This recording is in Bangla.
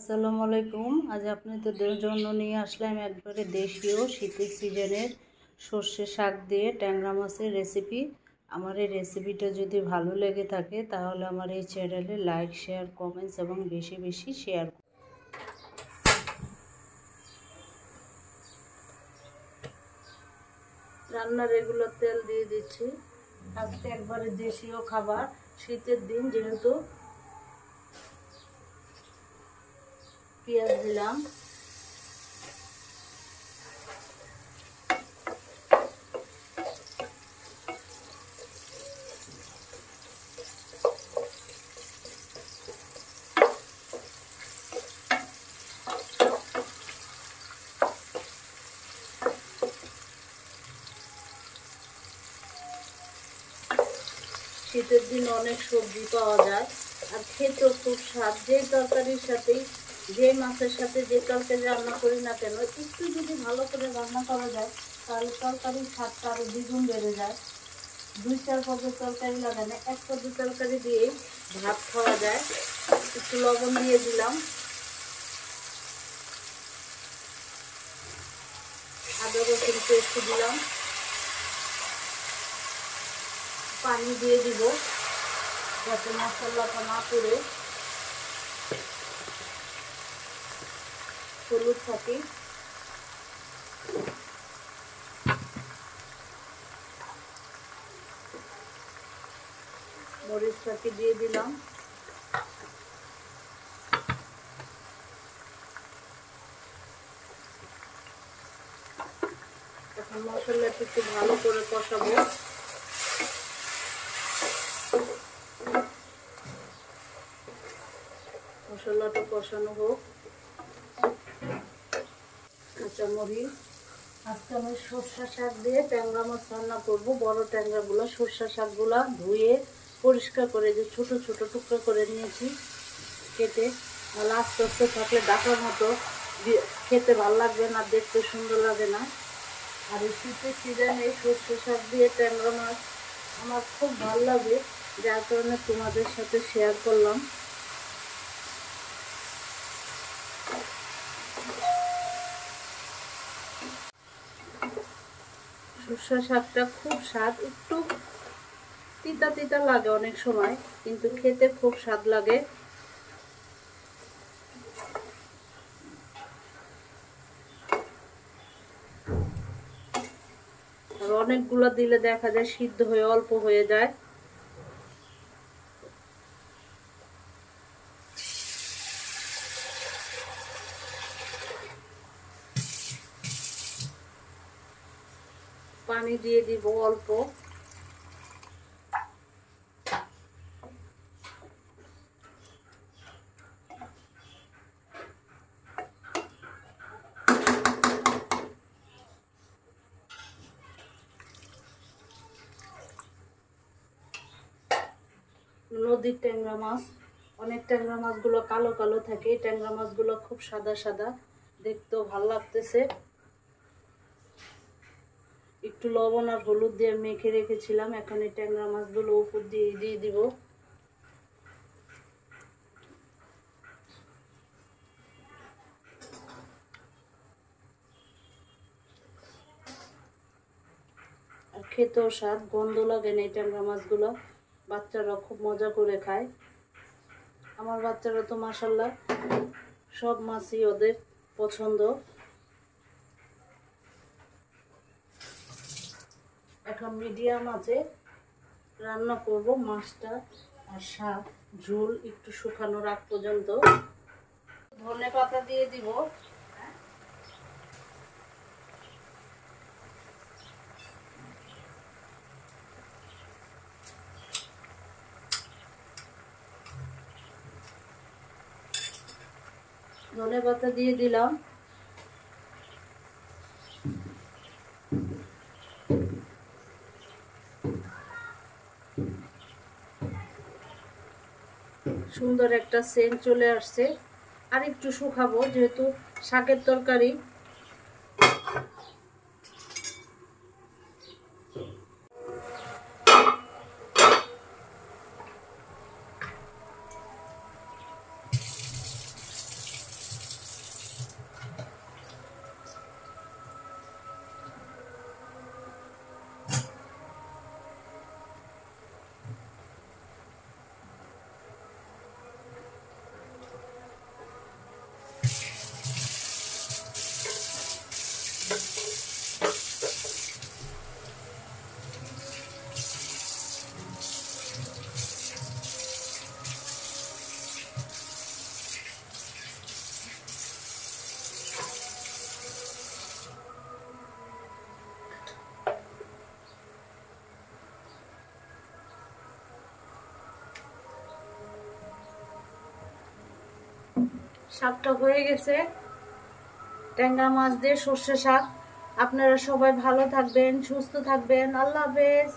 আসসালামু আলাইকুম। আজ আপনাদের জন্য নিয়ে আসলাম একবারে দেশীয় শীতের সিজনের সর্ষে শাক দিয়ে ট্যাংরা মাছের রেসিপি। আমার এই রেসিপিটা যদি ভালো লেগে থাকে তাহলে আমার এই চ্যানেলে লাইক, শেয়ার, কমেন্টস এবং বেশি বেশি শেয়ার করুন। রান্নার রেগুলার তেল দিয়ে দিচ্ছি। আজকে একবারে দেশীয় খাবার, শীতের দিন যেহেতু। পেঁয়াজ দিলাম, শীতের দিন অনেক সবজি পাওয়া যায় আর খেতেও খুব স্বাদ। যে তরকারির সাথেই, যে মাছের সাথে যে তরকারি রান্না করি না কেন, একটু যদি ভালো করে রান্না করা যায় তাহলে তরকারির স্বাদটা আরও দ্বিগুণ বেড়ে যায়। 2-4 পদের তরকারি লাগে না, 1 পদের তরকারি দিয়েই ভাত খাওয়া যায়। একটু লবণ দিয়ে দিলাম, আদা রসুন পেস্ট দিলাম, পানি দিয়ে দিব যাতে মশলাটা না পুড়ে, হলুদ থাকে, মরিচ ফাঁকি দিয়ে দিলাম। এখন মশলাটা একটু ভালো করে কষাবো। মশলাটা কষানো হোক। কাঁচামরিচ, আজকে আমি সর্ষে শাক দিয়ে ট্যাংরা মাছ রান্না করবো। বড় ট্যাংরাগুলো, সর্ষে শাকগুলো ধুয়ে পরিষ্কার করে যে ছোট ছোট টুকরো করে নিয়েছি কেটে। তাহলে আস্তে আস্তে থাকলে ডাকার মতো খেতে ভালো লাগবে না, দেখতে সুন্দর লাগে না। আর এই শীতের সিজনে সর্ষে শাক দিয়ে ট্যাংরা মাছ আমার খুব ভালো লাগে, যার কারণে তোমাদের সাথে শেয়ার করলাম। সর্ষে শাকটা খুব স্বাদ, একটু তিতা তিতা লাগে অনেক সময়, কিন্তু খেতে খুব স্বাদ লাগে। আর অনেকগুলো দিলে দেখা যায় সিদ্ধ হয়ে অল্প হয়ে যায়। পানি দিয়ে দিব অল্প। নদীর ট্যাংরা মাছ, অনেক ট্যাংরা মাছগুলো কালো কালো থাকে, এই ট্যাংরা মাছগুলো খুব সাদা সাদা, দেখতেও ভালো লাগতেছে। একটু লবণ আর হলুদ দিয়ে মেখে রেখেছিলাম, এখন এই ট্যাংরা মাছগুলো উপর দিয়ে দিয়ে দিব। আর খেতেও স্বাদ, গন্ধ লাগে না এই ট্যাংরা মাছগুলো। বাচ্চারা খুব মজা করে খায়। আমার বাচ্চারা তো মাশাআল্লাহ সব মাছই ওদের পছন্দ। এখন মিডিয়াম আঁচে রান্না করব মাছটা আর শাক, ঝোল একটু শুকানোর আগ পর্যন্ত। ধনে পাতা দিয়ে দিব। ধনে পাতা দিয়ে দিলাম। সুন্দর একটা সেন্ট চলে আসছে। আর একটু শুকাবো, যেহেতু শাকের তরকারি। শাকটা হয়ে গেছে, ট্যাংরা মাছ দিয়ে সর্ষে শাক। আপনারা সবাই ভালো থাকবেন, সুস্থ থাকবেন। আল্লাহ হাফেজ।